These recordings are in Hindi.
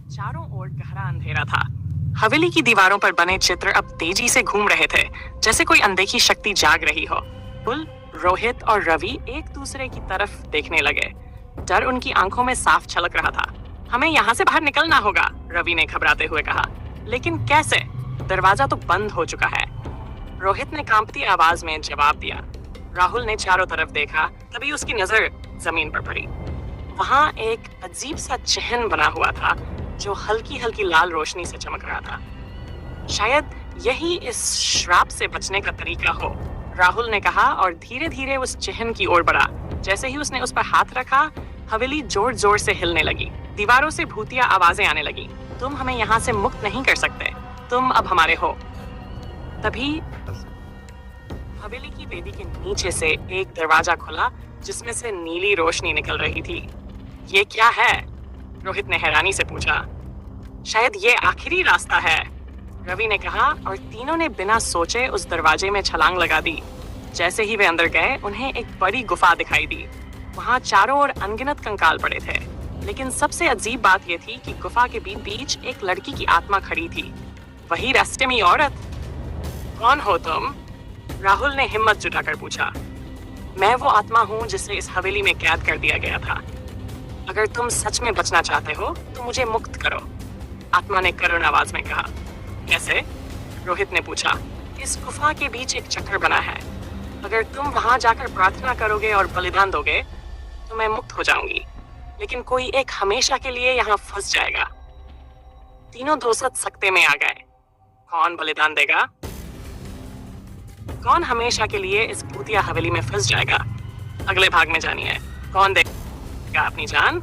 चारों ओर गहरा अंधेरा था। हवेली की दीवारों पर बने चित्र अब तेजी से घूम रहे थे, जैसे कोई अनदेखी शक्ति जाग रही हो। कुल रोहित और रवि एक दूसरे की तरफ देखने लगे। डर उनकी आंखों में साफ झलक रहा था। हमें यहाँ से बाहर निकलना होगा, रवि ने घबराते हुए कहा। लेकिन कैसे? दरवाजा तो बंद हो चुका है, रोहित ने कांपती आवाज में जवाब दिया। राहुल ने चारों तरफ देखा, तभी उसकी नजर जमीन पर पड़ी। वहां एक अजीब सा चिन्ह बना हुआ था जो हल्की हल्की लाल रोशनी से चमक रहा था। शायद यही इस श्राप से बचने का तरीका हो, राहुल ने कहा और धीरे धीरे उस चिन्ह की ओर बढ़ा। जैसे ही उसने उस पर हाथ रखा, हवेली जोर जोर से हिलने लगी। दीवारों से भूतिया आवाजें आने लगी। तुम हमें यहाँ से मुक्त नहीं कर सकते, तुम अब हमारे हो। तभी हवेली की वेदी के नीचे से एक दरवाजा खुला जिसमें से नीली रोशनी निकल रही थी। ये क्या है? रोहित ने हैरानी से पूछा। शायद ये आखिरी रास्ता है, रवि ने कहा और तीनों ने बिना सोचे उस दरवाजे में छलांग लगा दी। जैसे ही वे अंदर गए, उन्हें एक बड़ी गुफा दिखाई दी। वहां चारों ओर अनगिनत कंकाल पड़े थे, लेकिन सबसे अजीब बात यह थी कि गुफा के बीच एक लड़की की आत्मा खड़ी थी। वही रहस्यमयी औरत। कौन हो तुम? राहुल ने हिम्मत जुटाकर पूछा। मैं वो आत्मा हूँ जिसे इस हवेली में कैद कर दिया गया था। अगर तुम सच में बचना चाहते हो तो मुझे मुक्त करो, आत्मा ने करुण आवाज में कहा। कैसे? रोहित ने पूछा। इस गुफा के बीच एक चक्र बना है, अगर तुम वहां जाकर प्रार्थना करोगे और बलिदान दोगे तो मैं मुक्त हो जाऊंगी, लेकिन कोई एक हमेशा के लिए यहाँ फंस जाएगा। तीनों दोस्त सकते में आ गए। कौन बलिदान देगा? कौन हमेशा के लिए इस भूतिया हवेली में फंस जाएगा? अगले भाग में जानिए कौन देगा अपनी जान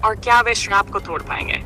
और क्या वे श्राप को तोड़ पाएंगे।